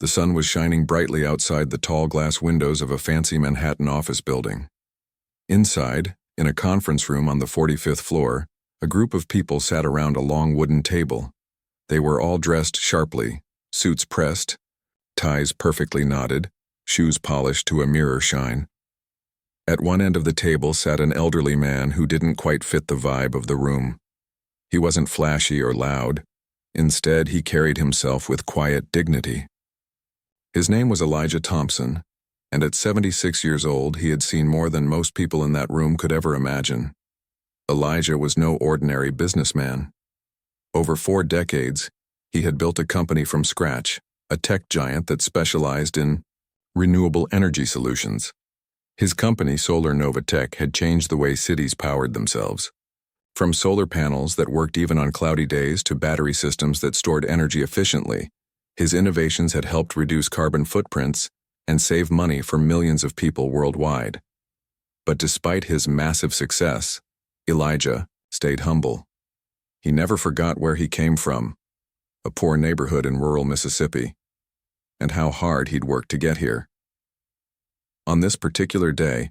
The sun was shining brightly outside the tall glass windows of a fancy Manhattan office building. Inside, in a conference room on the 45th floor, a group of people sat around a long wooden table. They were all dressed sharply, suits pressed, ties perfectly knotted, shoes polished to a mirror shine. At one end of the table sat an elderly man who didn't quite fit the vibe of the room. He wasn't flashy or loud. Instead, he carried himself with quiet dignity. His name was Elijah Thompson, and at 76 years old, he had seen more than most people in that room could ever imagine. Elijah was no ordinary businessman. Over 4 decades, he had built a company from scratch, a tech giant that specialized in renewable energy solutions. His company, Solar Nova Tech, had changed the way cities powered themselves. From solar panels that worked even on cloudy days to battery systems that stored energy efficiently, his innovations had helped reduce carbon footprints and save money for millions of people worldwide. But despite his massive success, Elijah stayed humble. He never forgot where he came from, a poor neighborhood in rural Mississippi, and how hard he'd worked to get here. On this particular day,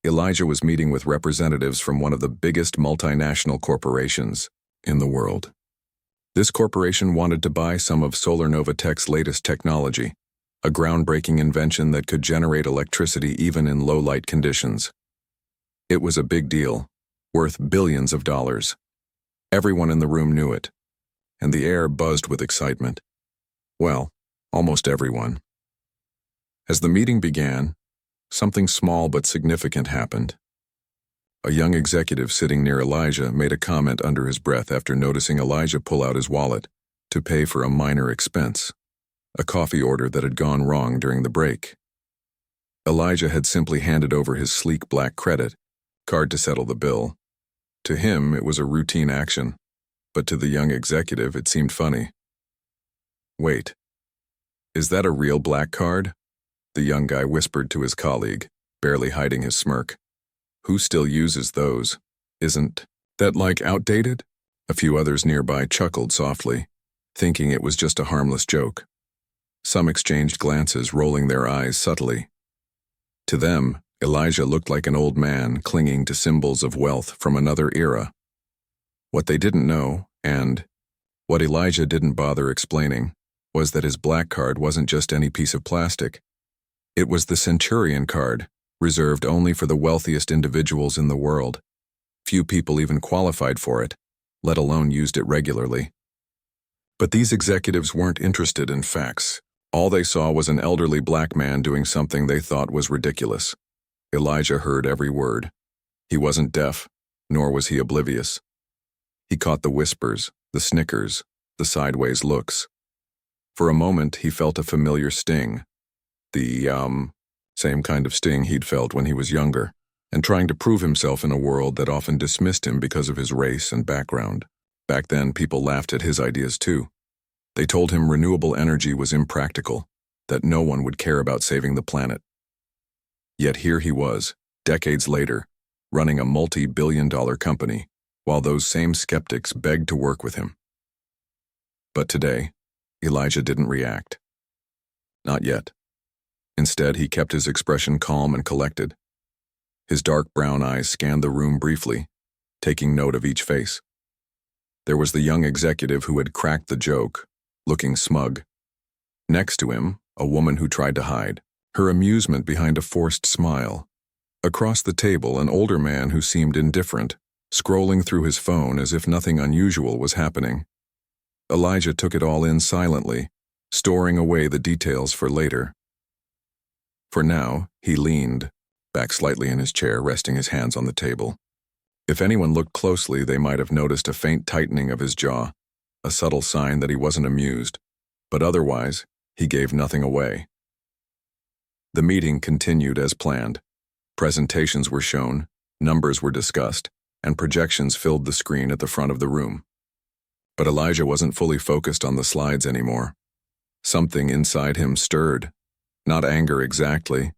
Elijah was meeting with representatives from one of the biggest multinational corporations in the world. This corporation wanted to buy some of Solar Nova Tech's latest technology, a groundbreaking invention that could generate electricity even in low-light conditions. It was a big deal, worth billions of dollars. Everyone in the room knew it, and the air buzzed with excitement. Well, almost everyone. As the meeting began, something small but significant happened. A young executive sitting near Elijah made a comment under his breath after noticing Elijah pull out his wallet to pay for a minor expense, a coffee order that had gone wrong during the break. Elijah had simply handed over his sleek black credit card to settle the bill. To him, it was a routine action, but to the young executive, it seemed funny. "Wait, is that a real black card?" the young guy whispered to his colleague, barely hiding his smirk. "Who still uses those? Isn't that like outdated?" A few others nearby chuckled softly, thinking it was just a harmless joke. Some exchanged glances, rolling their eyes subtly. To them, Elijah looked like an old man clinging to symbols of wealth from another era. What they didn't know, and what Elijah didn't bother explaining, was that his black card wasn't just any piece of plastic. It was the Centurion card, reserved only for the wealthiest individuals in the world. Few people even qualified for it, let alone used it regularly. But these executives weren't interested in facts. All they saw was an elderly black man doing something they thought was ridiculous. Elijah heard every word. He wasn't deaf, nor was he oblivious. He caught the whispers, the snickers, the sideways looks. For a moment, he felt a familiar sting. The, same kind of sting he'd felt when he was younger, and trying to prove himself in a world that often dismissed him because of his race and background. Back then, people laughed at his ideas too. They told him renewable energy was impractical, that no one would care about saving the planet. Yet here he was, decades later, running a multi-billion-dollar company, while those same skeptics begged to work with him. But today, Elijah didn't react. Not yet. Instead, he kept his expression calm and collected. His dark brown eyes scanned the room briefly, taking note of each face. There was the young executive who had cracked the joke, looking smug. Next to him, a woman who tried to hide, her amusement behind a forced smile. Across the table, an older man who seemed indifferent, scrolling through his phone as if nothing unusual was happening. Elijah took it all in silently, storing away the details for later. For now, he leaned, back slightly in his chair, resting his hands on the table. If anyone looked closely, they might have noticed a faint tightening of his jaw, a subtle sign that he wasn't amused, but otherwise, he gave nothing away. The meeting continued as planned. Presentations were shown, numbers were discussed, and projections filled the screen at the front of the room. But Elijah wasn't fully focused on the slides anymore. Something inside him stirred. Not anger exactly,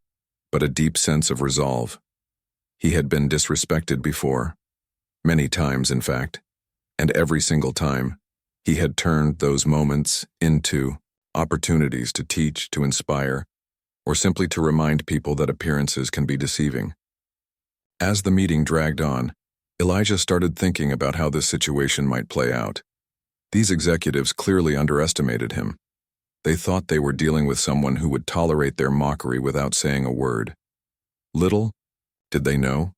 but a deep sense of resolve. He had been disrespected before, many times in fact, and every single time, he had turned those moments into opportunities to teach, to inspire, or simply to remind people that appearances can be deceiving. As the meeting dragged on, Elijah started thinking about how this situation might play out. These executives clearly underestimated him. They thought they were dealing with someone who would tolerate their mockery without saying a word. Little did they know,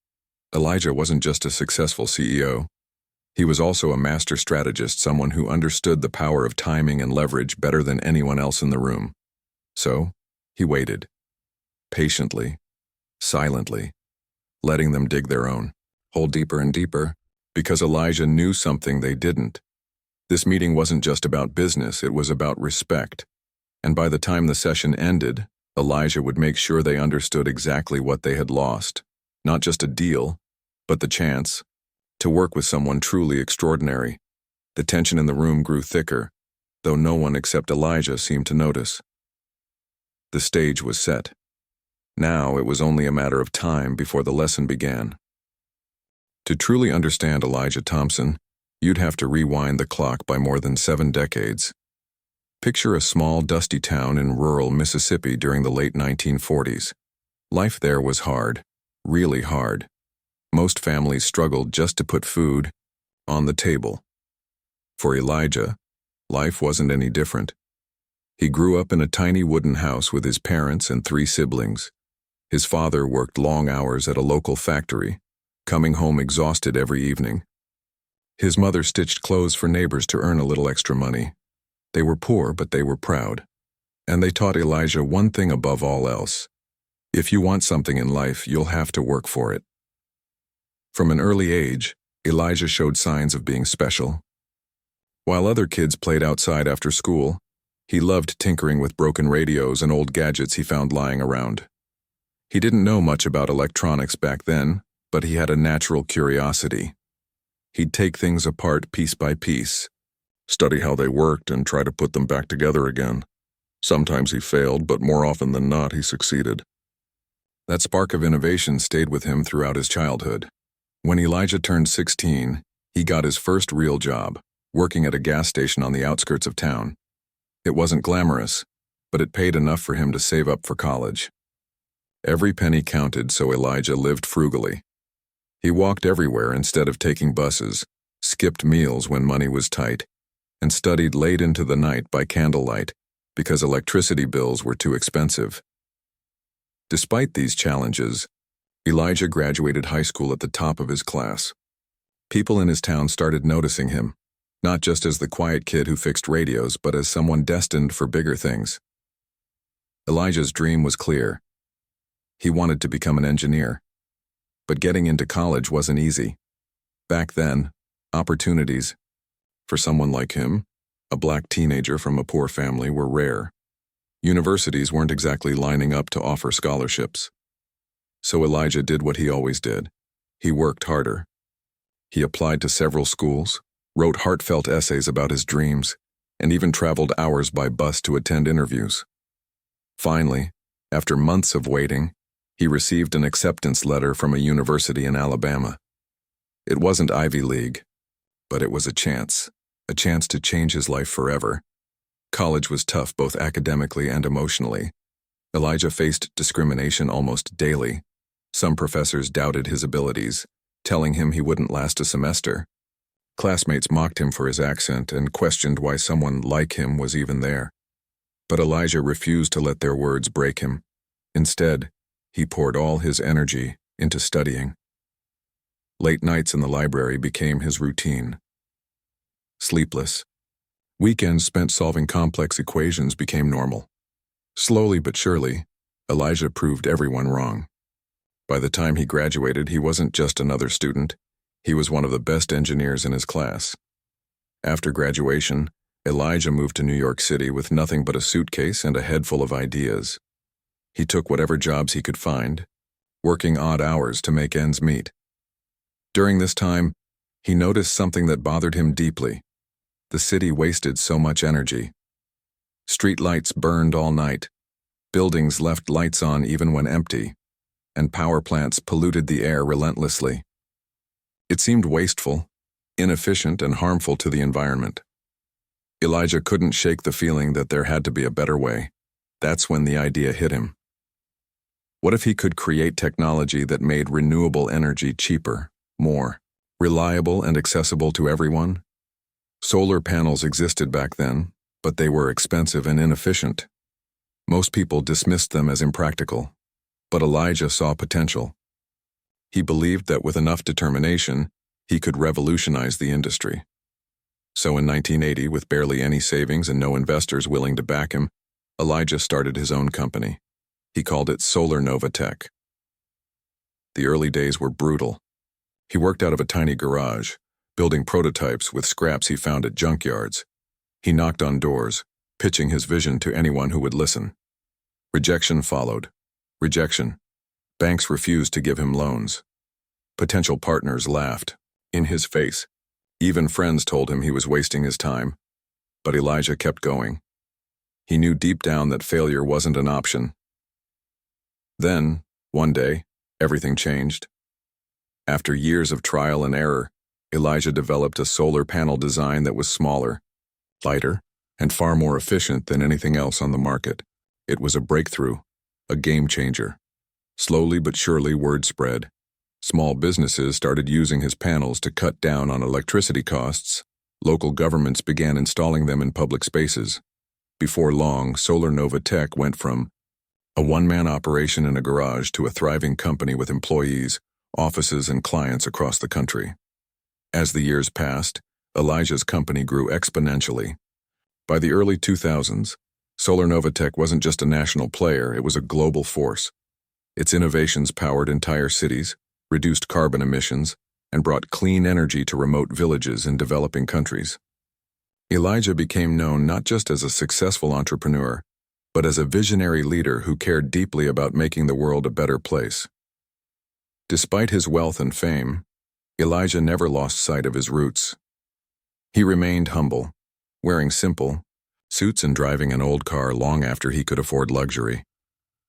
Elijah wasn't just a successful CEO. He was also a master strategist, someone who understood the power of timing and leverage better than anyone else in the room. So, he waited, patiently, silently, letting them dig their own hole deeper and deeper, because Elijah knew something they didn't. This meeting wasn't just about business, it was about respect. And by the time the session ended, Elijah would make sure they understood exactly what they had lost. Not just a deal, but the chance to work with someone truly extraordinary. The tension in the room grew thicker, though no one except Elijah seemed to notice. The stage was set. Now it was only a matter of time before the lesson began. To truly understand Elijah Thompson, you'd have to rewind the clock by more than 7 decades. Picture a small, dusty town in rural Mississippi during the late 1940s. Life there was hard, really hard. Most families struggled just to put food on the table. For Elijah, life wasn't any different. He grew up in a tiny wooden house with his parents and 3 siblings. His father worked long hours at a local factory, coming home exhausted every evening. His mother stitched clothes for neighbors to earn a little extra money. They were poor, but they were proud. And they taught Elijah one thing above all else. If you want something in life, you'll have to work for it. From an early age, Elijah showed signs of being special. While other kids played outside after school, he loved tinkering with broken radios and old gadgets he found lying around. He didn't know much about electronics back then, but he had a natural curiosity. He'd take things apart piece by piece, study how they worked, and try to put them back together again. Sometimes he failed, but more often than not, he succeeded. That spark of innovation stayed with him throughout his childhood. When Elijah turned 16, he got his first real job, working at a gas station on the outskirts of town. It wasn't glamorous, but it paid enough for him to save up for college. Every penny counted, so Elijah lived frugally. He walked everywhere instead of taking buses, skipped meals when money was tight, and studied late into the night by candlelight because electricity bills were too expensive. Despite these challenges, Elijah graduated high school at the top of his class. People in his town started noticing him, not just as the quiet kid who fixed radios, but as someone destined for bigger things. Elijah's dream was clear. He wanted to become an engineer. But getting into college wasn't easy. Back then, opportunities for someone like him, a black teenager from a poor family, were rare. Universities weren't exactly lining up to offer scholarships. So Elijah did what he always did. He worked harder. He applied to several schools, wrote heartfelt essays about his dreams, and even traveled hours by bus to attend interviews. Finally, after months of waiting, he received an acceptance letter from a university in Alabama. It wasn't Ivy League, but it was a chance to change his life forever. College was tough both academically and emotionally. Elijah faced discrimination almost daily. Some professors doubted his abilities, telling him he wouldn't last a semester. Classmates mocked him for his accent and questioned why someone like him was even there. But Elijah refused to let their words break him. Instead, he poured all his energy into studying. Late nights in the library became his routine. Sleepless. Weekends spent solving complex equations became normal. Slowly but surely, Elijah proved everyone wrong. By the time he graduated, he wasn't just another student. He was one of the best engineers in his class. After graduation, Elijah moved to New York City with nothing but a suitcase and a head full of ideas. He took whatever jobs he could find, working odd hours to make ends meet. During this time, he noticed something that bothered him deeply. The city wasted so much energy. Street lights burned all night, buildings left lights on even when empty, and power plants polluted the air relentlessly. It seemed wasteful, inefficient, and harmful to the environment. Elijah couldn't shake the feeling that there had to be a better way. That's when the idea hit him. What if he could create technology that made renewable energy cheaper, more reliable and accessible to everyone? Solar panels existed back then, but they were expensive and inefficient. Most people dismissed them as impractical, but Elijah saw potential. He believed that with enough determination, he could revolutionize the industry. So in 1980, with barely any savings and no investors willing to back him, Elijah started his own company. He called it Solar Nova Tech. The early days were brutal. He worked out of a tiny garage, building prototypes with scraps he found at junkyards. He knocked on doors, pitching his vision to anyone who would listen. Rejection followed. Rejection. Banks refused to give him loans. Potential partners laughed, in his face. Even friends told him he was wasting his time. But Elijah kept going. He knew deep down that failure wasn't an option. Then, one day, everything changed. After years of trial and error, Elijah developed a solar panel design that was smaller, lighter, and far more efficient than anything else on the market. It was a breakthrough, a game changer. Slowly but surely, word spread. Small businesses started using his panels to cut down on electricity costs. Local governments began installing them in public spaces. Before long, Solar Nova Tech went from a one-man operation in a garage to a thriving company with employees, offices, and clients across the country. As the years passed, Elijah's company grew exponentially. By the early 2000s, Solar Nova Tech wasn't just a national player, it was a global force. Its innovations powered entire cities, reduced carbon emissions, and brought clean energy to remote villages in developing countries. Elijah became known not just as a successful entrepreneur, but as a visionary leader who cared deeply about making the world a better place. Despite his wealth and fame, Elijah never lost sight of his roots. He remained humble, wearing simple suits and driving an old car long after he could afford luxury.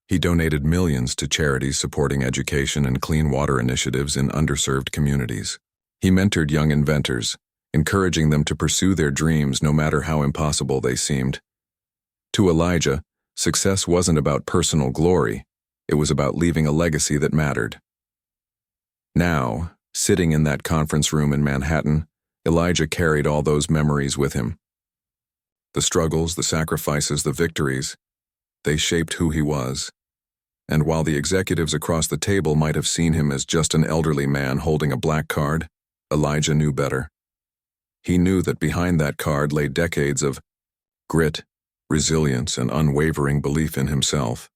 He donated millions to charities supporting education and clean water initiatives in underserved communities. He mentored young inventors, encouraging them to pursue their dreams no matter how impossible they seemed. To Elijah, success wasn't about personal glory, it was about leaving a legacy that mattered. Now, sitting in that conference room in Manhattan, Elijah carried all those memories with him. The struggles, the sacrifices, the victories, they shaped who he was. And while the executives across the table might have seen him as just an elderly man holding a black card, Elijah knew better. He knew that behind that card lay decades of grit, resilience, and unwavering belief in himself.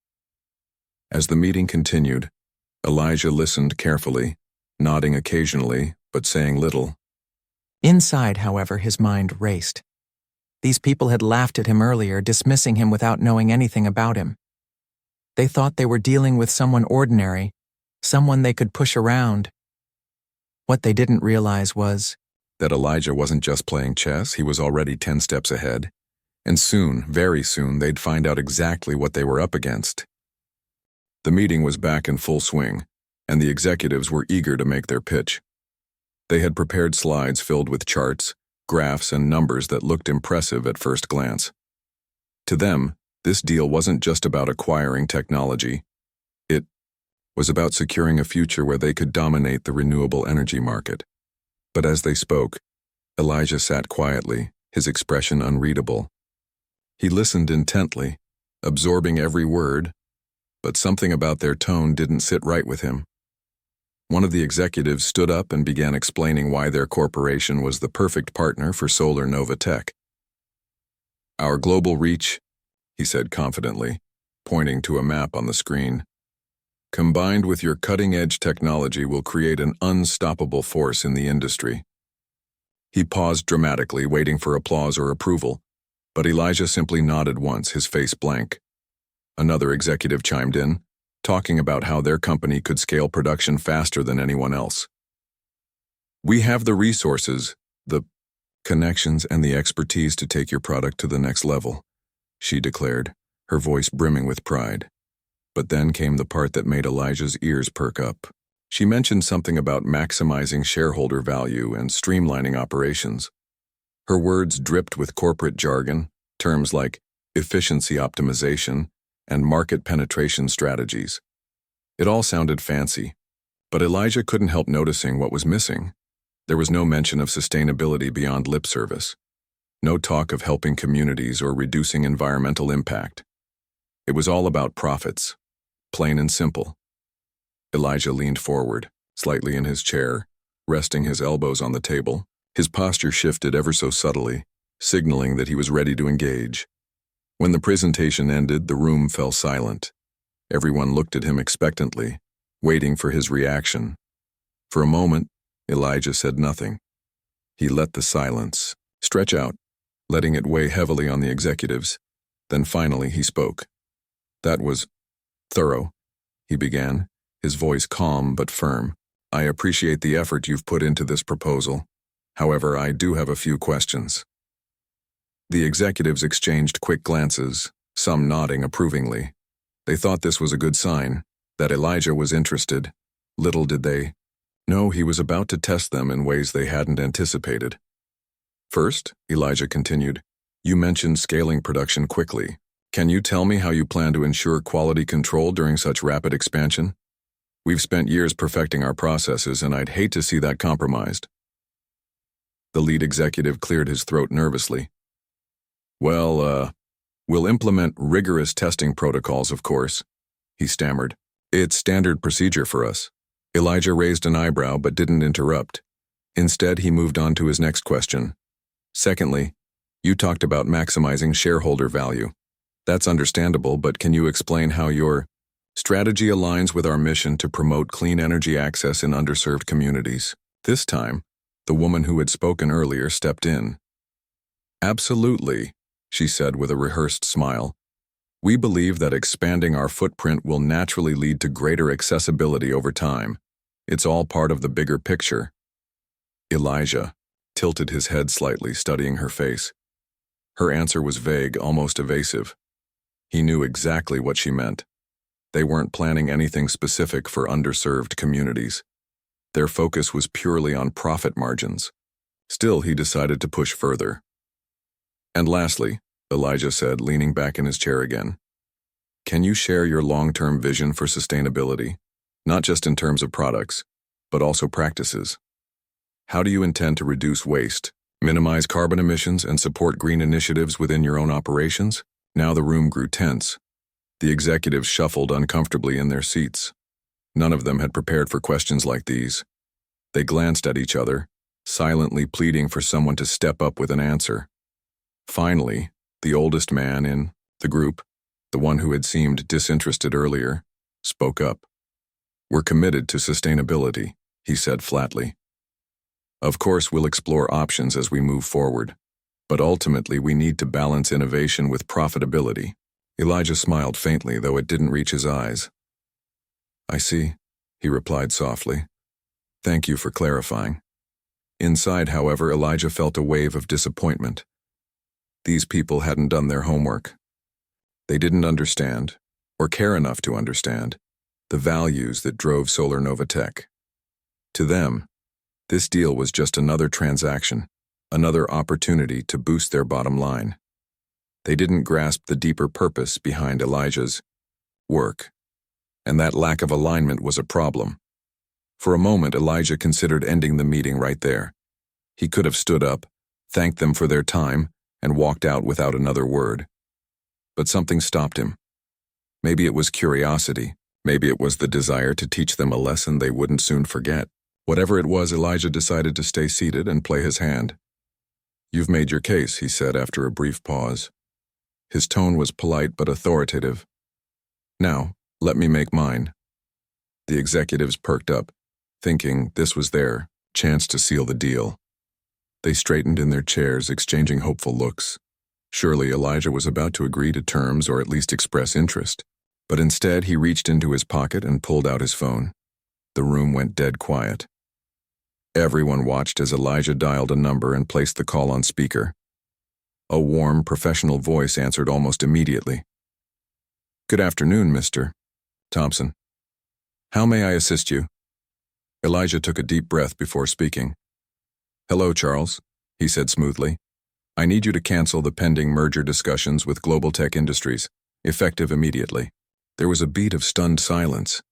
As the meeting continued, Elijah listened carefully, nodding occasionally, but saying little. Inside, however, his mind raced. These people had laughed at him earlier, dismissing him without knowing anything about him. They thought they were dealing with someone ordinary, someone they could push around. What they didn't realize was that Elijah wasn't just playing chess, he was already 10 steps ahead. And soon, very soon, they'd find out exactly what they were up against. The meeting was back in full swing, and the executives were eager to make their pitch. They had prepared slides filled with charts, graphs, and numbers that looked impressive at first glance. To them, this deal wasn't just about acquiring technology. It was about securing a future where they could dominate the renewable energy market. But as they spoke, Elijah sat quietly, his expression unreadable. He listened intently, absorbing every word, but something about their tone didn't sit right with him. One of the executives stood up and began explaining why their corporation was the perfect partner for Solar Nova Tech. "Our global reach," he said confidently, pointing to a map on the screen, "combined with your cutting-edge technology will create an unstoppable force in the industry." He paused dramatically, waiting for applause or approval, but Elijah simply nodded once, his face blank. Another executive chimed in, talking about how their company could scale production faster than anyone else. "We have the resources, the connections, and the expertise to take your product to the next level," she declared, her voice brimming with pride. But then came the part that made Elijah's ears perk up. She mentioned something about maximizing shareholder value and streamlining operations. Her words dripped with corporate jargon, terms like efficiency optimization and market penetration strategies. It all sounded fancy, but Elijah couldn't help noticing what was missing. There was no mention of sustainability beyond lip service. No talk of helping communities or reducing environmental impact. It was all about profits, plain and simple. Elijah leaned forward, slightly in his chair, resting his elbows on the table. His posture shifted ever so subtly, signaling that he was ready to engage. When the presentation ended, the room fell silent. Everyone looked at him expectantly, waiting for his reaction. For a moment, Elijah said nothing. He let the silence stretch out, letting it weigh heavily on the executives. Then finally he spoke. "That was thorough," he began, his voice calm but firm. "I appreciate the effort you've put into this proposal. However, I do have a few questions." The executives exchanged quick glances, some nodding approvingly. They thought this was a good sign, that Elijah was interested. Little did they know he was about to test them in ways they hadn't anticipated. "First," Elijah continued, "you mentioned scaling production quickly. Can you tell me how you plan to ensure quality control during such rapid expansion? We've spent years perfecting our processes, and I'd hate to see that compromised." The lead executive cleared his throat nervously. "Well, we'll implement rigorous testing protocols, of course," he stammered. "It's standard procedure for us." Elijah raised an eyebrow but didn't interrupt. Instead, he moved on to his next question. "Secondly, you talked about maximizing shareholder value. That's understandable, but can you explain how your strategy aligns with our mission to promote clean energy access in underserved communities?" This time, the woman who had spoken earlier stepped in. "Absolutely," she said with a rehearsed smile. "We believe that expanding our footprint will naturally lead to greater accessibility over time. It's all part of the bigger picture." Elijah tilted his head slightly, studying her face. Her answer was vague, almost evasive. He knew exactly what she meant. They weren't planning anything specific for underserved communities. Their focus was purely on profit margins. Still, he decided to push further. "And lastly," Elijah said, leaning back in his chair again, "can you share your long-term vision for sustainability, not just in terms of products, but also practices? How do you intend to reduce waste, minimize carbon emissions, and support green initiatives within your own operations?" Now the room grew tense. The executives shuffled uncomfortably in their seats. None of them had prepared for questions like these. They glanced at each other, silently pleading for someone to step up with an answer. Finally, the oldest man in the group, the one who had seemed disinterested earlier, spoke up. "We're committed to sustainability," he said flatly. "Of course, we'll explore options as we move forward, but ultimately we need to balance innovation with profitability." Elijah smiled faintly, though it didn't reach his eyes. "I see," he replied softly. "Thank you for clarifying." Inside, however, Elijah felt a wave of disappointment. These people hadn't done their homework. They didn't understand, or care enough to understand, the values that drove Solar Nova Tech. To them, this deal was just another transaction, another opportunity to boost their bottom line. They didn't grasp the deeper purpose behind Elijah's work, and that lack of alignment was a problem. For a moment, Elijah considered ending the meeting right there. He could have stood up, thanked them for their time, and walked out without another word. But something stopped him. Maybe it was curiosity. Maybe it was the desire to teach them a lesson they wouldn't soon forget. Whatever it was, Elijah decided to stay seated and play his hand. "You've made your case," he said after a brief pause. His tone was polite but authoritative. "Now, let me make mine." The executives perked up, thinking this was their chance to seal the deal. They straightened in their chairs, exchanging hopeful looks. Surely Elijah was about to agree to terms or at least express interest. But instead, he reached into his pocket and pulled out his phone. The room went dead quiet. Everyone watched as Elijah dialed a number and placed the call on speaker. A warm, professional voice answered almost immediately. "Good afternoon, Mr. Thompson. How may I assist you?" Elijah took a deep breath before speaking. "Hello, Charles," he said smoothly. I need you to cancel the pending merger discussions with Global Tech Industries, effective immediately. There was a beat of stunned silence,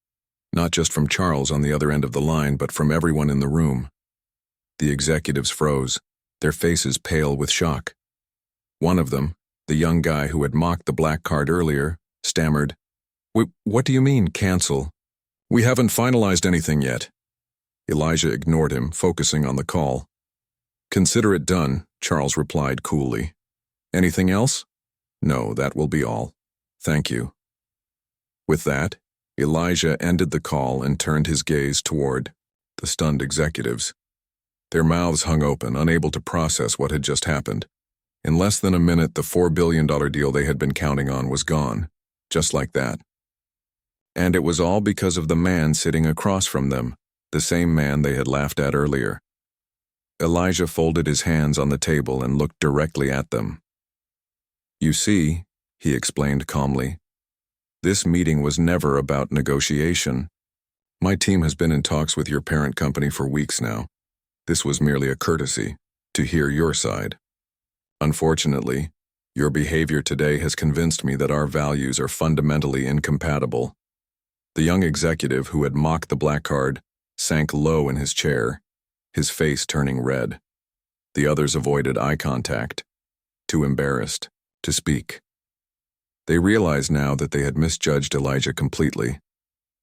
not just from Charles on the other end of the line, but from everyone in the room. The executives froze, their faces pale with shock. One of them, the young guy who had mocked the black card earlier, stammered, "What do you mean, cancel? We haven't finalized anything yet." Elijah ignored him, focusing on the call. "Consider it done," Charles replied coolly. "Anything else?" "No, that will be all. Thank you." With that, Elijah ended the call and turned his gaze toward the stunned executives. Their mouths hung open, unable to process what had just happened. In less than a minute, the $4 billion deal they had been counting on was gone, just like that. And it was all because of the man sitting across from them, the same man they had laughed at earlier. Elijah folded his hands on the table and looked directly at them. "You see," he explained calmly, "this meeting was never about negotiation. My team has been in talks with your parent company for weeks now. This was merely a courtesy, to hear your side. Unfortunately, your behavior today has convinced me that our values are fundamentally incompatible." The young executive who had mocked the black card sank low in his chair, his face turning red. The others avoided eye contact, too embarrassed to speak. They realized now that they had misjudged Elijah completely.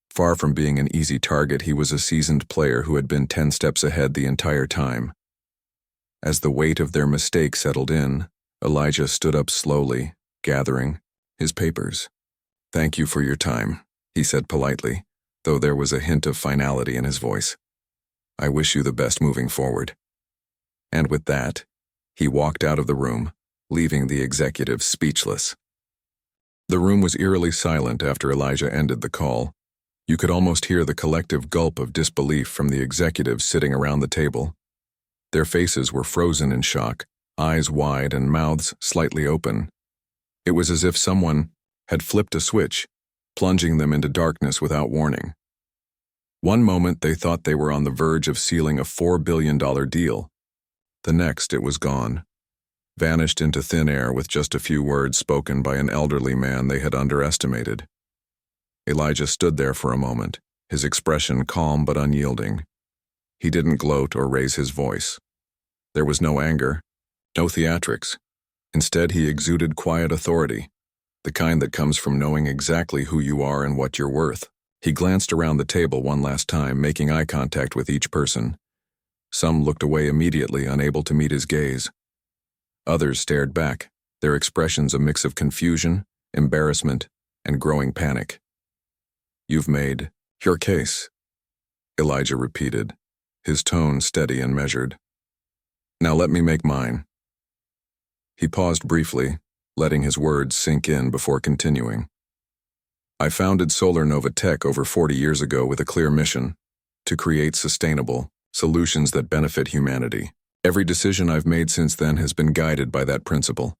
Far from being an easy target, he was a seasoned player who had been 10 steps ahead the entire time. As the weight of their mistake settled in, Elijah stood up slowly, gathering his papers. "Thank you for your time," he said politely, though there was a hint of finality in his voice. "I wish you the best moving forward." And with that, he walked out of the room, leaving the executives speechless. The room was eerily silent after Elijah ended the call. You could almost hear the collective gulp of disbelief from the executives sitting around the table. Their faces were frozen in shock, eyes wide and mouths slightly open. It was as if someone had flipped a switch, plunging them into darkness without warning. One moment they thought they were on the verge of sealing a $4 billion deal. The next it was gone, vanished into thin air with just a few words spoken by an elderly man they had underestimated. Elijah stood there for a moment, his expression calm but unyielding. He didn't gloat or raise his voice. There was no anger, no theatrics. Instead, he exuded quiet authority, the kind that comes from knowing exactly who you are and what you're worth. He glanced around the table one last time, making eye contact with each person. Some looked away immediately, unable to meet his gaze. Others stared back, their expressions a mix of confusion, embarrassment, and growing panic. "You've made your case," Elijah repeated, his tone steady and measured. "Now let me make mine." He paused briefly, letting his words sink in before continuing. "I founded Solar Nova Tech over 40 years ago with a clear mission: to create sustainable solutions that benefit humanity. Every decision I've made since then has been guided by that principle.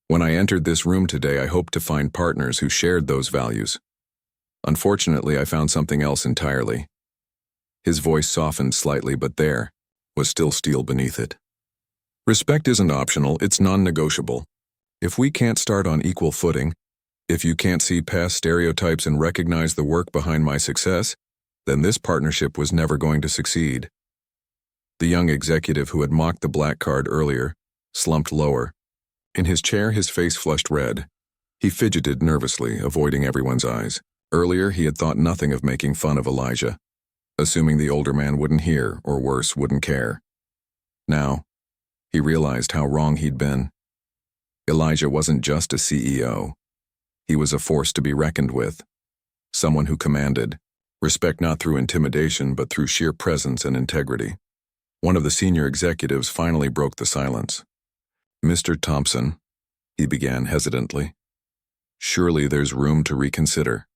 When I entered this room today, I hoped to find partners who shared those values. Unfortunately, I found something else entirely." His voice softened slightly, but there was still steel beneath it. "Respect isn't optional, it's non-negotiable. If we can't start on equal footing, if you can't see past stereotypes and recognize the work behind my success, then this partnership was never going to succeed." The young executive who had mocked the black card earlier slumped lower. In his chair, his face flushed red. He fidgeted nervously, avoiding everyone's eyes. Earlier, he had thought nothing of making fun of Elijah, assuming the older man wouldn't hear, or worse, wouldn't care. Now, he realized how wrong he'd been. Elijah wasn't just a CEO. He was a force to be reckoned with. Someone who commanded, respect not through intimidation but through sheer presence and integrity. One of the senior executives finally broke the silence. "Mr. Thompson," he began hesitantly, "surely there's room to reconsider.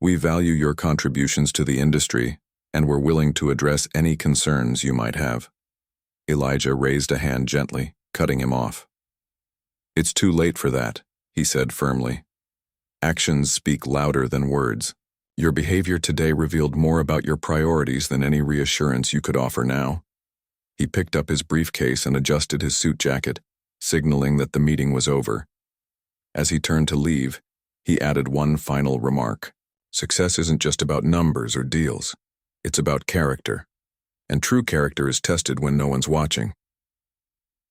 We value your contributions to the industry, and we're willing to address any concerns you might have." Elijah raised a hand gently, cutting him off. "It's too late for that," he said firmly. "Actions speak louder than words. Your behavior today revealed more about your priorities than any reassurance you could offer now." He picked up his briefcase and adjusted his suit jacket, signaling that the meeting was over. As he turned to leave, he added one final remark. Success isn't just about numbers or deals. It's about character. And true character is tested when no one's watching.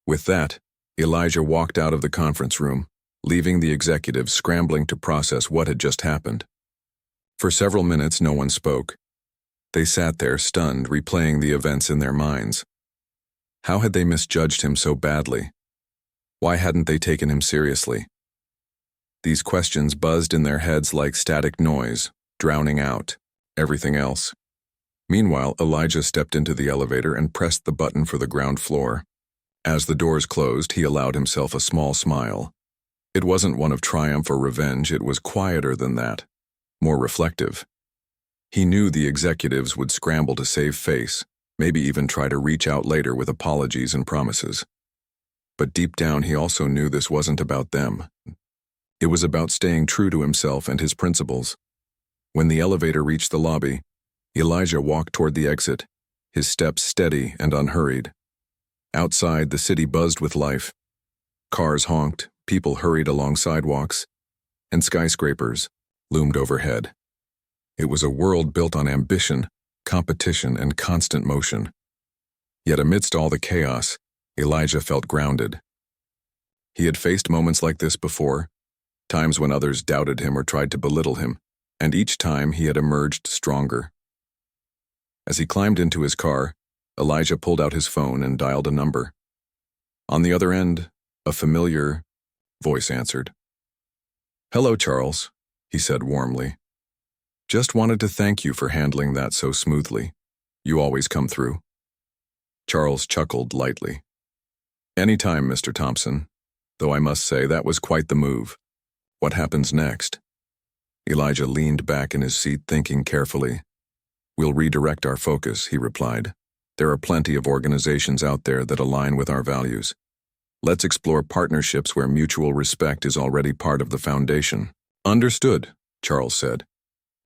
With that, Elijah walked out of the conference room, leaving the executives scrambling to process what had just happened. For several minutes, no one spoke. They sat there, stunned, replaying the events in their minds. How had they misjudged him so badly? Why hadn't they taken him seriously? These questions buzzed in their heads like static noise, drowning out everything else. Meanwhile, Elijah stepped into the elevator and pressed the button for the ground floor. As the doors closed, he allowed himself a small smile. It wasn't one of triumph or revenge, it was quieter than that, more reflective. He knew the executives would scramble to save face, maybe even try to reach out later with apologies and promises. But deep down, he also knew this wasn't about them. It was about staying true to himself and his principles. When the elevator reached the lobby, Elijah walked toward the exit, his steps steady and unhurried. Outside, the city buzzed with life. Cars honked, people hurried along sidewalks, and skyscrapers loomed overhead. It was a world built on ambition, competition, and constant motion. Yet amidst all the chaos, Elijah felt grounded. He had faced moments like this before, times when others doubted him or tried to belittle him, and each time he had emerged stronger. As he climbed into his car, Elijah pulled out his phone and dialed a number. On the other end, a familiar voice answered. "Hello, Charles," he said warmly. "Just wanted to thank you for handling that so smoothly. You always come through." Charles chuckled lightly. "Anytime, Mr. Thompson, though I must say that was quite the move. What happens next?" Elijah leaned back in his seat, thinking carefully. "We'll redirect our focus," he replied. "There are plenty of organizations out there that align with our values. Let's explore partnerships where mutual respect is already part of the foundation." "Understood," Charles said.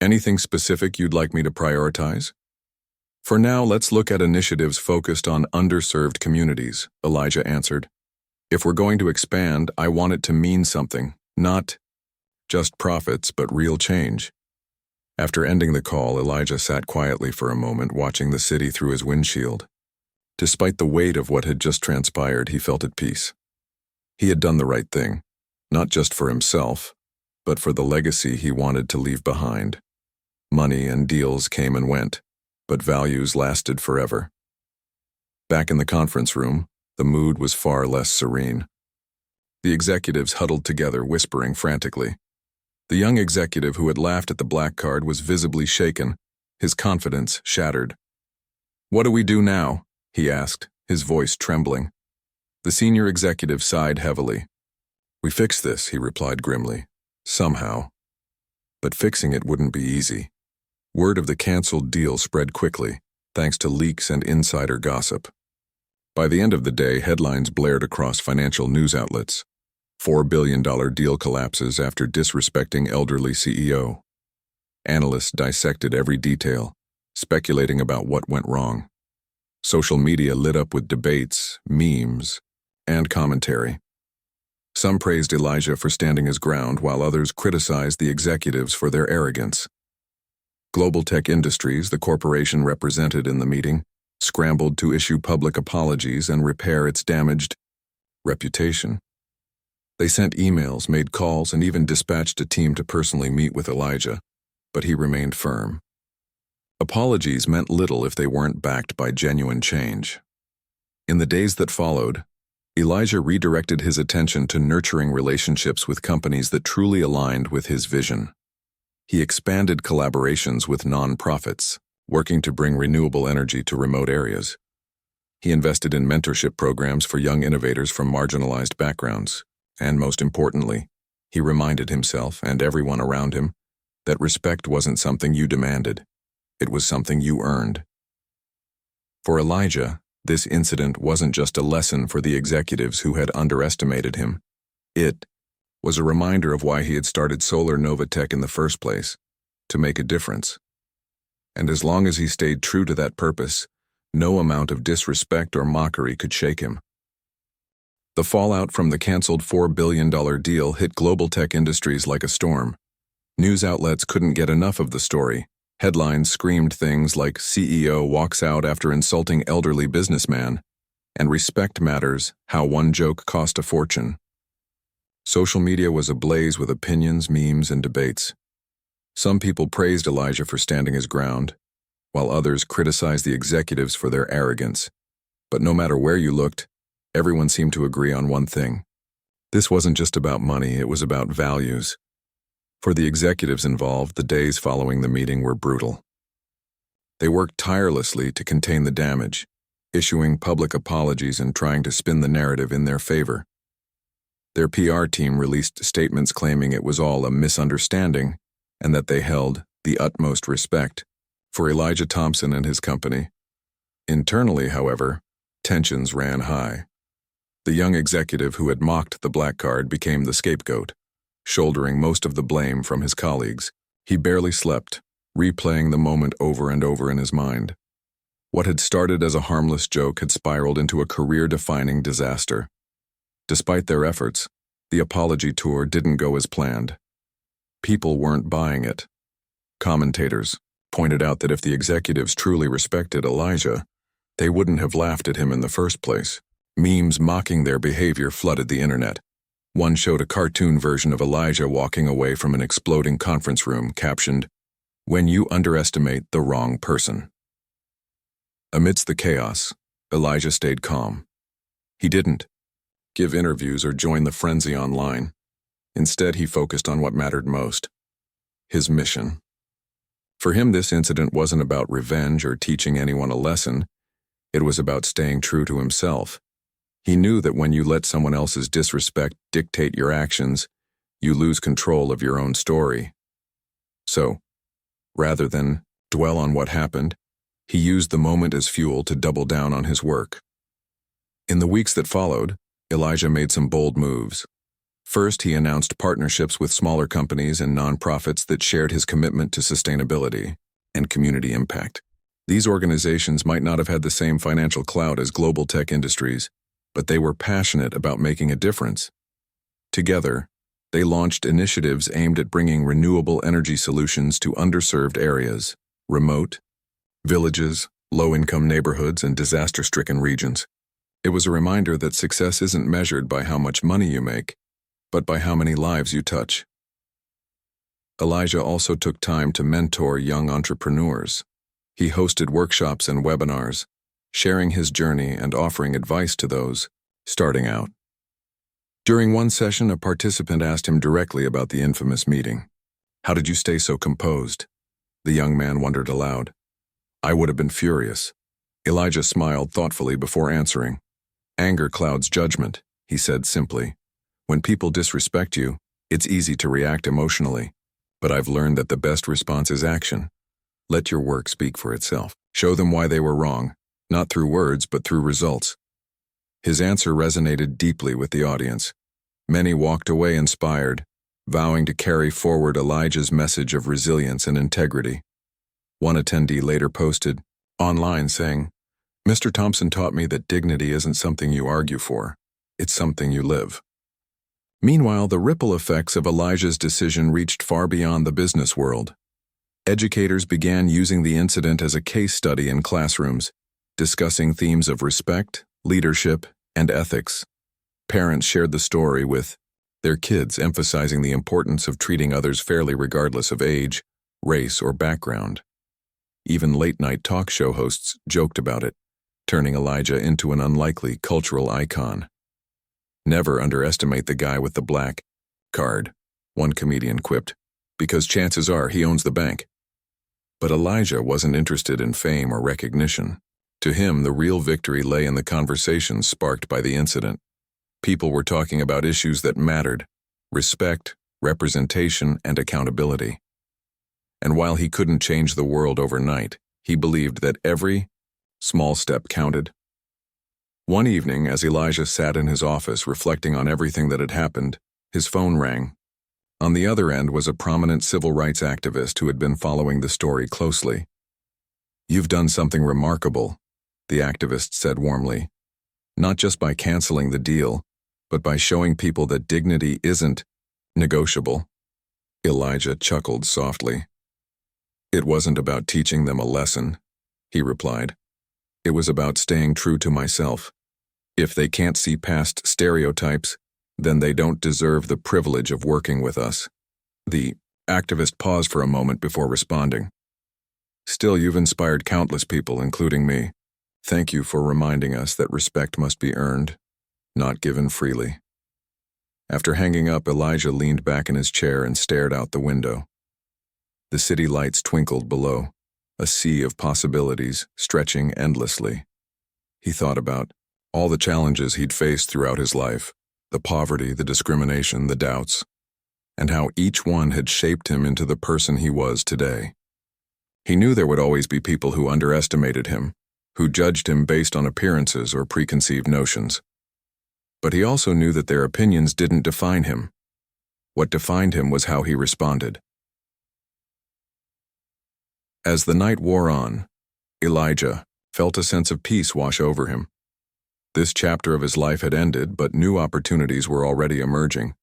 "Anything specific you'd like me to prioritize?" "For now, let's look at initiatives focused on underserved communities," Elijah answered. "If we're going to expand, I want it to mean something, not just profits, but real change." After ending the call, Elijah sat quietly for a moment, watching the city through his windshield. Despite the weight of what had just transpired, he felt at peace. He had done the right thing, not just for himself, but for the legacy he wanted to leave behind. Money and deals came and went, but values lasted forever. Back in the conference room, the mood was far less serene. The executives huddled together, whispering frantically. The young executive who had laughed at the black card was visibly shaken, his confidence shattered. "What do we do now?" he asked, his voice trembling. The senior executive sighed heavily. "We fix this," he replied grimly. "Somehow. But fixing it wouldn't be easy." Word of the canceled deal spread quickly, thanks to leaks and insider gossip. By the end of the day, headlines blared across financial news outlets. $4 billion deal collapses after disrespecting elderly CEO. Analysts dissected every detail, speculating about what went wrong. Social media lit up with debates, memes, and commentary. Some praised Elijah for standing his ground, while others criticized the executives for their arrogance. Global Tech Industries, the corporation represented in the meeting, scrambled to issue public apologies and repair its damaged reputation. They sent emails, made calls, and even dispatched a team to personally meet with Elijah, but he remained firm. Apologies meant little if they weren't backed by genuine change. In the days that followed, Elijah redirected his attention to nurturing relationships with companies that truly aligned with his vision. He expanded collaborations with nonprofits, working to bring renewable energy to remote areas. He invested in mentorship programs for young innovators from marginalized backgrounds. And most importantly, he reminded himself and everyone around him that respect wasn't something you demanded. It was something you earned. For Elijah, this incident wasn't just a lesson for the executives who had underestimated him. It was a reminder of why he had started Solar Novatech in the first place, to make a difference. And as long as he stayed true to that purpose, no amount of disrespect or mockery could shake him. The fallout from the canceled $4 billion deal hit global tech industries like a storm. News outlets couldn't get enough of the story. Headlines screamed things like CEO walks out after insulting elderly businessman, and respect matters, how one joke cost a fortune. Social media was ablaze with opinions, memes, and debates. Some people praised Elijah for standing his ground, while others criticized the executives for their arrogance. But no matter where you looked, everyone seemed to agree on one thing. This wasn't just about money, it was about values. For the executives involved, the days following the meeting were brutal. They worked tirelessly to contain the damage, issuing public apologies and trying to spin the narrative in their favor. Their PR team released statements claiming it was all a misunderstanding and that they held the utmost respect for Elijah Thompson and his company. Internally, however, tensions ran high. The young executive who had mocked the black card became the scapegoat, shouldering most of the blame from his colleagues. He barely slept, replaying the moment over and over in his mind. What had started as a harmless joke had spiraled into a career-defining disaster. Despite their efforts, the apology tour didn't go as planned. People weren't buying it. Commentators pointed out that if the executives truly respected Elijah, they wouldn't have laughed at him in the first place. Memes mocking their behavior flooded the internet. One showed a cartoon version of Elijah walking away from an exploding conference room, captioned, "When you underestimate the wrong person." Amidst the chaos, Elijah stayed calm. He didn't give interviews or join the frenzy online. Instead, he focused on what mattered most: his mission. For him, this incident wasn't about revenge or teaching anyone a lesson. It was about staying true to himself. He knew that when you let someone else's disrespect dictate your actions, you lose control of your own story. So, rather than dwell on what happened, he used the moment as fuel to double down on his work. In the weeks that followed, Elijah made some bold moves. First, he announced partnerships with smaller companies and nonprofits that shared his commitment to sustainability and community impact. These organizations might not have had the same financial clout as global tech industries, but they were passionate about making a difference. Together, they launched initiatives aimed at bringing renewable energy solutions to underserved areas, remote villages, low-income neighborhoods, and disaster-stricken regions. It was a reminder that success isn't measured by how much money you make, but by how many lives you touch. Elijah also took time to mentor young entrepreneurs. He hosted workshops and webinars, sharing his journey and offering advice to those starting out. During one session, a participant asked him directly about the infamous meeting. "How did you stay so composed?" The young man wondered aloud. "I would have been furious." Elijah smiled thoughtfully before answering. "Anger clouds judgment," he said simply. "When people disrespect you, it's easy to react emotionally, but I've learned that the best response is action. Let your work speak for itself. Show them why they were wrong, not through words but through results." His answer resonated deeply with the audience. Many walked away inspired, vowing to carry forward Elijah's message of resilience and integrity. One attendee later posted online saying, "Mr. Thompson taught me that dignity isn't something you argue for, it's something you live." Meanwhile, the ripple effects of Elijah's decision reached far beyond the business world. Educators began using the incident as a case study in classrooms, discussing themes of respect, leadership, and ethics. Parents shared the story with their kids, emphasizing the importance of treating others fairly regardless of age, race, or background. Even late-night talk show hosts joked about it, turning Elijah into an unlikely cultural icon. "Never underestimate the guy with the black card," one comedian quipped, "because chances are he owns the bank." But Elijah wasn't interested in fame or recognition. To him, the real victory lay in the conversations sparked by the incident. People were talking about issues that mattered: respect, representation, and accountability. And while he couldn't change the world overnight, he believed that every small step counted. One evening, as Elijah sat in his office reflecting on everything that had happened, his phone rang. On the other end was a prominent civil rights activist who had been following the story closely. "You've done something remarkable," the activist said warmly. "Not just by canceling the deal, but by showing people that dignity isn't negotiable. Elijah chuckled softly. It wasn't about teaching them a lesson, he replied. It was about staying true to myself. If they can't see past stereotypes, then they don't deserve the privilege of working with us. The activist paused for a moment before responding. Still, you've inspired countless people, including me. Thank you for reminding us that respect must be earned, not given freely. After hanging up, Elijah leaned back in his chair and stared out the window. The city lights twinkled below, a sea of possibilities stretching endlessly. He thought about all the challenges he'd faced throughout his life, the poverty, the discrimination, the doubts, and how each one had shaped him into the person he was today. He knew there would always be people who underestimated him, who judged him based on appearances or preconceived notions. But he also knew that their opinions didn't define him. What defined him was how he responded. As the night wore on, Elijah felt a sense of peace wash over him. This chapter of his life had ended, but new opportunities were already emerging.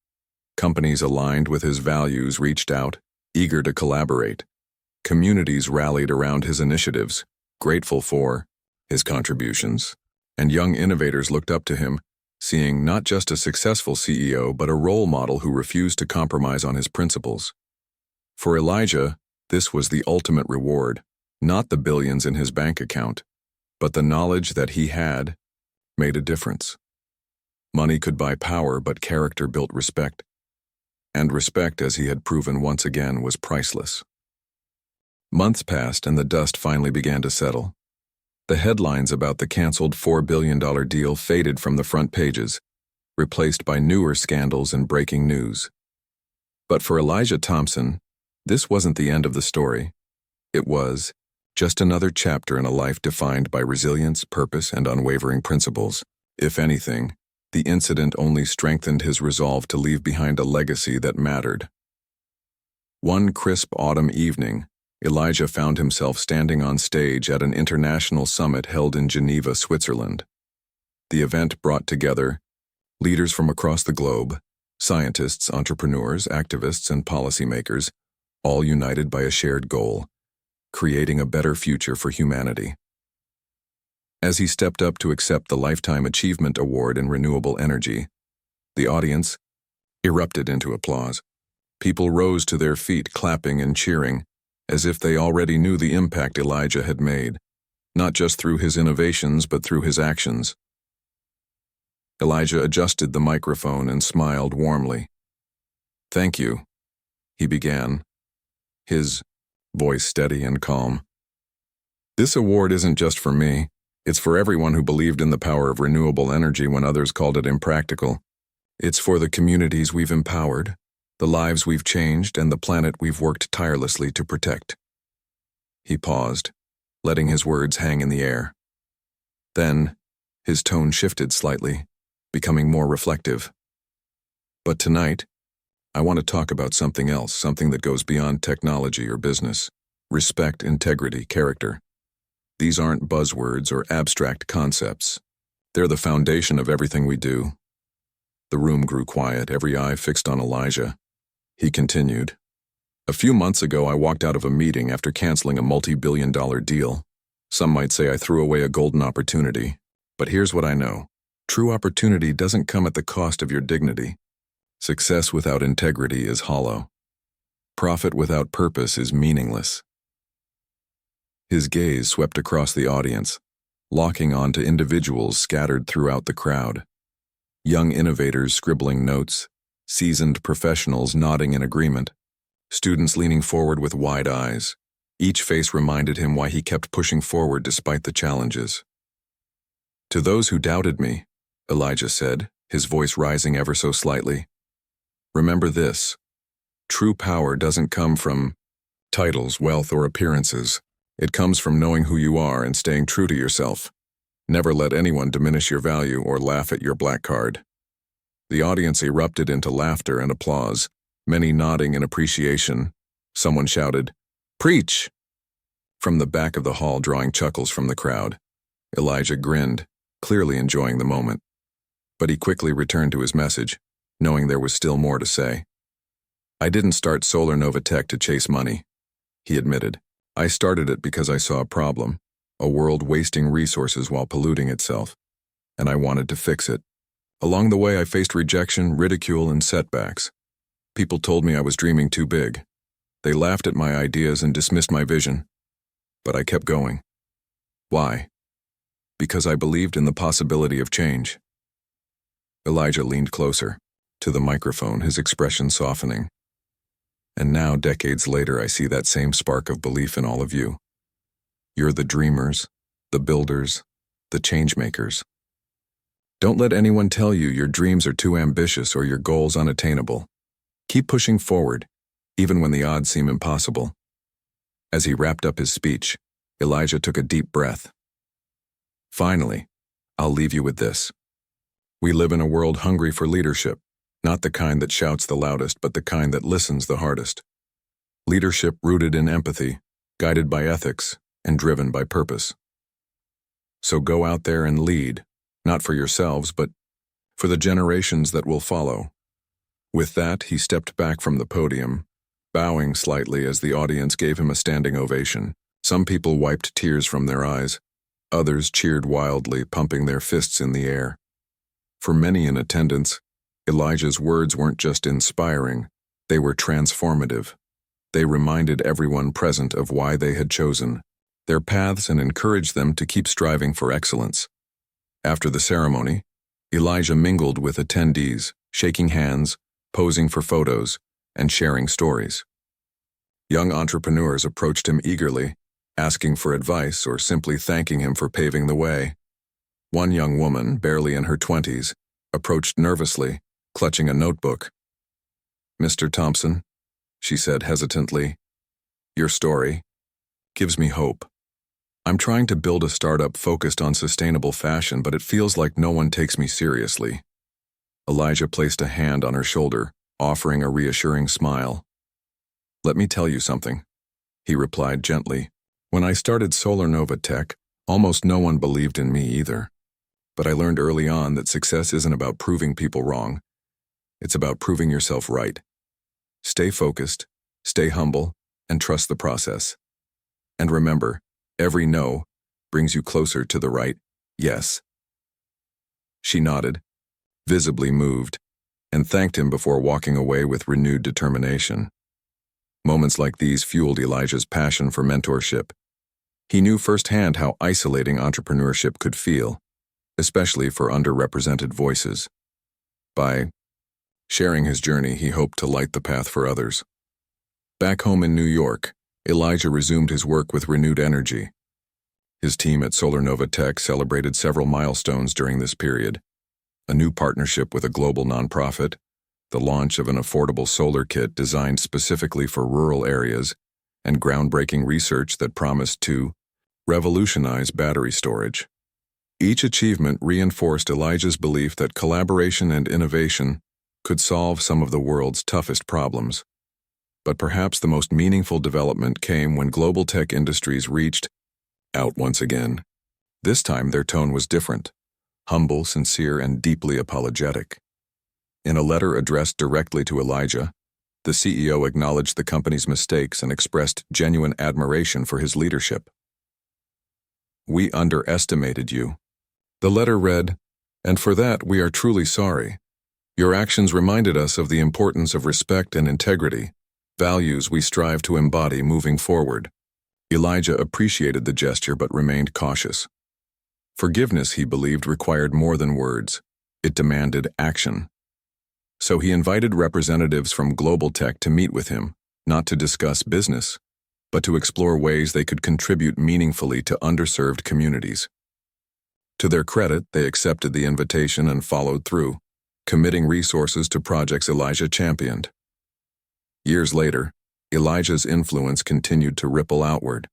Companies aligned with his values reached out, eager to collaborate. Communities rallied around his initiatives, grateful for his contributions, and young innovators looked up to him, seeing not just a successful CEO but a role model who refused to compromise on his principles. For Elijah, this was the ultimate reward, not the billions in his bank account, but the knowledge that he had made a difference. Money could buy power, but character built respect. And respect, as he had proven once again, was priceless. Months passed and the dust finally began to settle. The headlines about the canceled $4 billion deal faded from the front pages, replaced by newer scandals and breaking news. But for Elijah Thompson, this wasn't the end of the story. It was just another chapter in a life defined by resilience, purpose, and unwavering principles. If anything, the incident only strengthened his resolve to leave behind a legacy that mattered. One crisp autumn evening, Elijah found himself standing on stage at an international summit held in Geneva, Switzerland. The event brought together leaders from across the globe, scientists, entrepreneurs, activists, and policymakers, all united by a shared goal: creating a better future for humanity. As he stepped up to accept the Lifetime Achievement Award in Renewable Energy, the audience erupted into applause. People rose to their feet, clapping and cheering, as if they already knew the impact Elijah had made, not just through his innovations but through his actions. Elijah adjusted the microphone and smiled warmly. "Thank you," he began, his voice steady and calm. "This award isn't just for me. It's for everyone who believed in the power of renewable energy when others called it impractical. It's for the communities we've empowered, the lives we've changed, and the planet we've worked tirelessly to protect." He paused, letting his words hang in the air. Then, his tone shifted slightly, becoming more reflective. "But tonight, I want to talk about something else, something that goes beyond technology or business. Respect, integrity, character. These aren't buzzwords or abstract concepts. They're the foundation of everything we do." The room grew quiet, every eye fixed on Elijah. He continued, "A few months ago, I walked out of a meeting after canceling a multi-billion-dollar deal. Some might say I threw away a golden opportunity. But here's what I know. True opportunity doesn't come at the cost of your dignity. Success without integrity is hollow. Profit without purpose is meaningless." His gaze swept across the audience, locking onto individuals scattered throughout the crowd. Young innovators scribbling notes, seasoned professionals nodding in agreement, students leaning forward with wide eyes. Each face reminded him why he kept pushing forward despite the challenges. "To those who doubted me," Elijah said, his voice rising ever so slightly, "remember this. True power doesn't come from titles, wealth, or appearances. It comes from knowing who you are and staying true to yourself. Never let anyone diminish your value or laugh at your black card." The audience erupted into laughter and applause, many nodding in appreciation. Someone shouted, "Preach!" from the back of the hall, drawing chuckles from the crowd. Elijah grinned, clearly enjoying the moment. But he quickly returned to his message, knowing there was still more to say. I didn't start Solar Nova Tech to chase money, he admitted. I started it because I saw a problem, a world wasting resources while polluting itself, and I wanted to fix it. Along the way, I faced rejection, ridicule, and setbacks. People told me I was dreaming too big. They laughed at my ideas and dismissed my vision. But I kept going. Why? Because I believed in the possibility of change. Elijah leaned closer to the microphone, his expression softening. And now, decades later, I see that same spark of belief in all of you. You're the dreamers, the builders, the changemakers. Don't let anyone tell you your dreams are too ambitious or your goals unattainable. Keep pushing forward, even when the odds seem impossible. As he wrapped up his speech, Elijah took a deep breath. Finally, I'll leave you with this. We live in a world hungry for leadership, not the kind that shouts the loudest, but the kind that listens the hardest. Leadership rooted in empathy, guided by ethics, and driven by purpose. So go out there and lead, not for yourselves, but for the generations that will follow. With that, he stepped back from the podium, bowing slightly as the audience gave him a standing ovation. Some people wiped tears from their eyes. Others cheered wildly, pumping their fists in the air. For many in attendance, Elijah's words weren't just inspiring, they were transformative. They reminded everyone present of why they had chosen their paths and encouraged them to keep striving for excellence. After the ceremony, Elijah mingled with attendees, shaking hands, posing for photos, and sharing stories. Young entrepreneurs approached him eagerly, asking for advice or simply thanking him for paving the way. One young woman, barely in her 20s, approached nervously, clutching a notebook. "Mr. Thompson," she said hesitantly, "your story gives me hope. I'm trying to build a startup focused on sustainable fashion, but it feels like no one takes me seriously." Elijah placed a hand on her shoulder, offering a reassuring smile. "Let me tell you something," he replied gently. "When I started Solar Nova Tech, almost no one believed in me either. But I learned early on that success isn't about proving people wrong. It's about proving yourself right. Stay focused, stay humble, and trust the process. And remember, every no brings you closer to the right yes." She nodded, visibly moved, and thanked him before walking away with renewed determination. Moments like these fueled Elijah's passion for mentorship. He knew firsthand how isolating entrepreneurship could feel, especially for underrepresented voices. By sharing his journey, he hoped to light the path for others. Back home in New York, Elijah resumed his work with renewed energy. His team at Solar Nova Tech celebrated several milestones during this period: a new partnership with a global nonprofit, the launch of an affordable solar kit designed specifically for rural areas, and groundbreaking research that promised to revolutionize battery storage. Each achievement reinforced Elijah's belief that collaboration and innovation could solve some of the world's toughest problems. But perhaps the most meaningful development came when global tech industries reached out once again. This time their tone was different, humble, sincere, and deeply apologetic. In a letter addressed directly to Elijah, the CEO acknowledged the company's mistakes and expressed genuine admiration for his leadership. "We underestimated you," the letter read, "and for that we are truly sorry. Your actions reminded us of the importance of respect and integrity, values we strive to embody moving forward." Elijah appreciated the gesture but remained cautious. Forgiveness, he believed, required more than words. It demanded action. So he invited representatives from Global Tech to meet with him, not to discuss business, but to explore ways they could contribute meaningfully to underserved communities. To their credit, they accepted the invitation and followed through, committing resources to projects Elijah championed. Years later, Elijah's influence continued to ripple outward.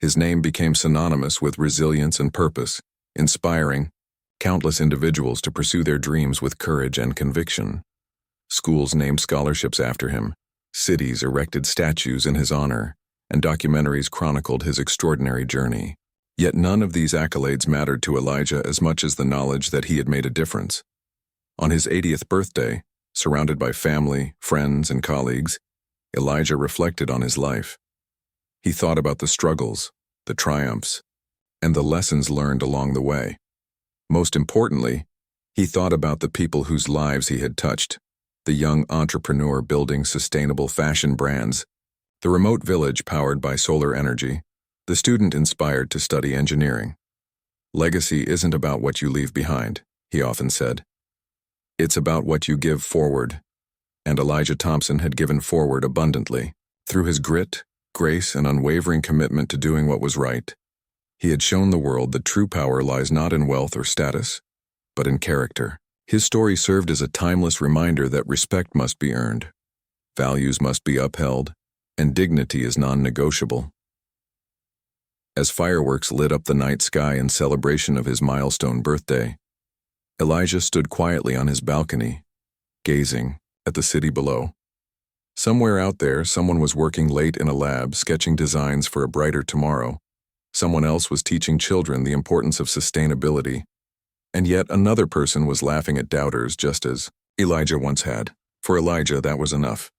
His name became synonymous with resilience and purpose, inspiring countless individuals to pursue their dreams with courage and conviction. Schools named scholarships after him, cities erected statues in his honor, and documentaries chronicled his extraordinary journey. Yet none of these accolades mattered to Elijah as much as the knowledge that he had made a difference. On his 80th birthday, surrounded by family, friends, and colleagues, Elijah reflected on his life. He thought about the struggles, the triumphs, and the lessons learned along the way. Most importantly, he thought about the people whose lives he had touched, the young entrepreneur building sustainable fashion brands, the remote village powered by solar energy, the student inspired to study engineering. Legacy isn't about what you leave behind, he often said. It's about what you give forward. And Elijah Thompson had given forward abundantly. Through his grit, grace, and unwavering commitment to doing what was right, he had shown the world that true power lies not in wealth or status, but in character. His story served as a timeless reminder that respect must be earned, values must be upheld, and dignity is non-negotiable. As fireworks lit up the night sky in celebration of his milestone birthday, Elijah stood quietly on his balcony, gazing at the city below. Somewhere out there, someone was working late in a lab, sketching designs for a brighter tomorrow. Someone else was teaching children the importance of sustainability. And yet another person was laughing at doubters, just as Elijah once had. For Elijah, that was enough.